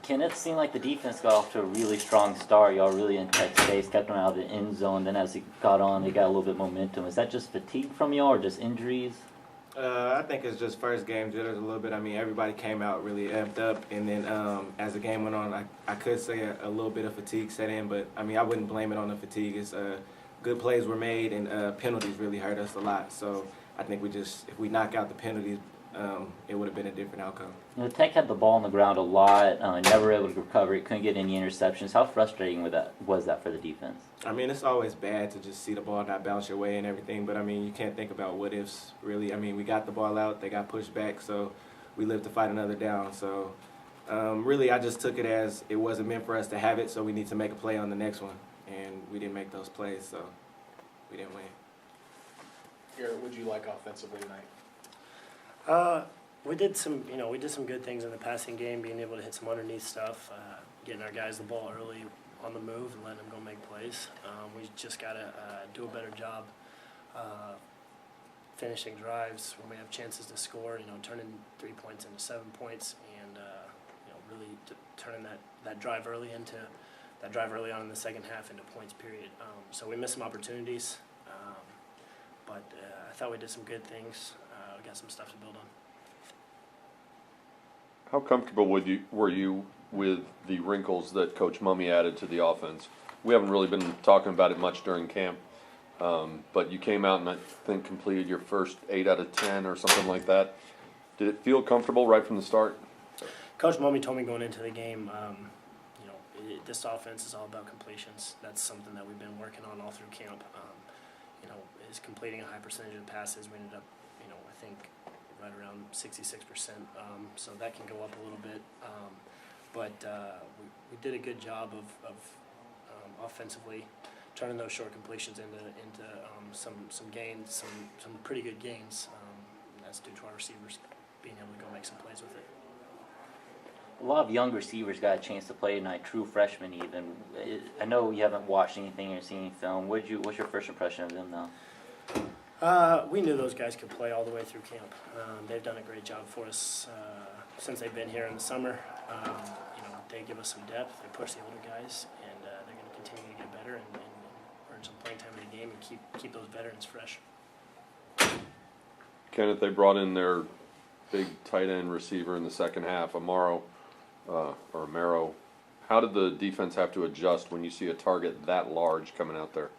Kenneth, seemed like the defense got off to a really strong start. Y'all really in tight space, kept them out of the end zone. Then as it got on, they got a little bit momentum. Is that just fatigue from y'all or just injuries? I think it's just first game jitters a little bit. I mean, everybody came out really amped up, and then as the game went on, I could say a little bit of fatigue set in, but I mean, I wouldn't blame it on the fatigue. It's good plays were made, and penalties really hurt us a lot. So I think if we knock out the penalties, it would have been a different outcome. You know, Tech had the ball on the ground a lot, never able to recover it, couldn't get any interceptions. How frustrating was that for the defense? I mean, it's always bad to just see the ball not bounce your way and everything, but I mean, you can't think about what ifs, really. I mean, we got the ball out, they got pushed back, so we lived to fight another down. So really, I just took it as it wasn't meant for us to have it, so we need to make a play on the next one. And we didn't make those plays, so we didn't win. Garrett, what did you like offensively tonight? We did some good things in the passing game, being able to hit some underneath stuff, getting our guys the ball early on the move and letting them go make plays. We just got to do a better job finishing drives when we have chances to score, turning 3 points into 7 points, and really turning that drive early on in the second half into points period. So we missed some opportunities, but I thought we did some good things. We got some stuff to build on. How comfortable were you with the wrinkles that Coach Mumme added to the offense? We haven't really been talking about it much during camp, but you came out and I think completed your first 8 out of 10 or something like that. Did it feel comfortable right from the start? Coach Mumme told me going into the game, this offense is all about completions. That's something that we've been working on all through camp. Is completing a high percentage of passes. We ended up, I think, right around 66%. So that can go up a little bit. But we did a good job of offensively turning those short completions into some gains, some pretty good gains. That's due to our receivers being able to go make some plays with it. A lot of young receivers got a chance to play tonight, true freshmen even. I know you haven't watched anything or seen any film. What's your first impression of them now? We knew those guys could play all the way through camp. They've done a great job for us since they've been here in the summer. They give us some depth. They push the older guys, and they're going to continue to get better and earn some playing time in the game and keep those veterans fresh. Kenneth, they brought in their big tight end receiver in the second half, Amaro. How did the defense have to adjust when you see a target that large coming out there?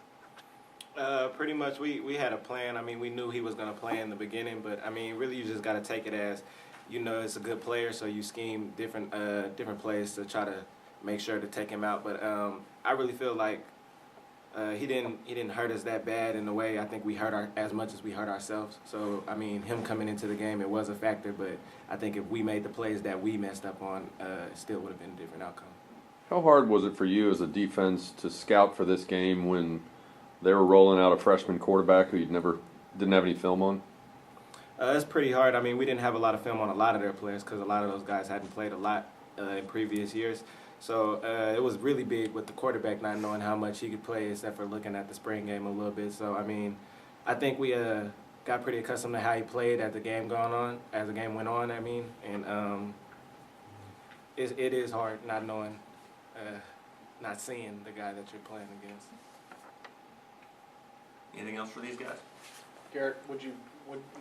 Pretty much, we had a plan. I mean, we knew he was going to play in the beginning, but I mean, really, you just got to take it as, it's a good player, so you scheme different plays to try to make sure to take him out. But I really feel like he didn't hurt us that bad in a way. I think we hurt as much as we hurt ourselves. So I mean, him coming into the game, it was a factor, but I think if we made the plays that we messed up on, it still would have been a different outcome. How hard was it for you as a defense to scout for this game when they were rolling out a freshman quarterback who didn't have any film on? It's pretty hard. I mean, we didn't have a lot of film on a lot of their players because a lot of those guys hadn't played a lot in previous years. So it was really big with the quarterback not knowing how much he could play except for looking at the spring game a little bit. So, I mean, I think we got pretty accustomed to how he played as the game went on, and it is hard not knowing, not seeing the guy that you're playing against. Anything else for these guys? Garrett, what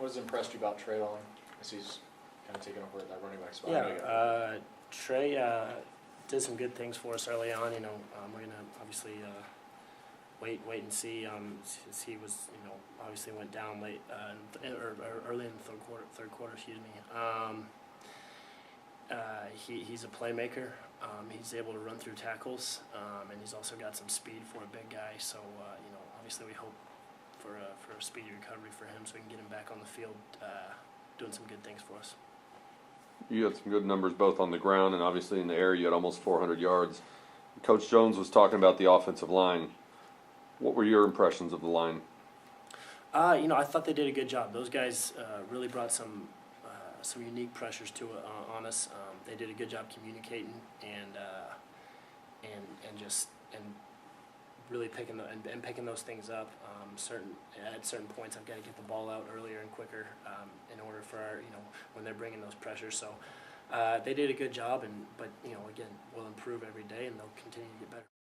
has impressed you about Trey Long as he's kind of taken over that running back spot? Yeah, Trey did some good things for us early on. We're going to obviously wait and see. As he was, obviously went down late or early in the third quarter. He's a playmaker. He's able to run through tackles, and he's also got some speed for a big guy. So obviously we hope for a speedy recovery for him, so we can get him back on the field, doing some good things for us. You had some good numbers both on the ground and obviously in the air. You had almost 400 yards. Coach Jones was talking about the offensive line. What were your impressions of the line? I thought they did a good job. Those guys really brought some unique pressures on us. They did a good job communicating and really picking those things up. At certain points, I've got to get the ball out earlier and quicker in order for our, when they're bringing those pressures. So they did a good job, but again, we'll improve every day, and they'll continue to get better.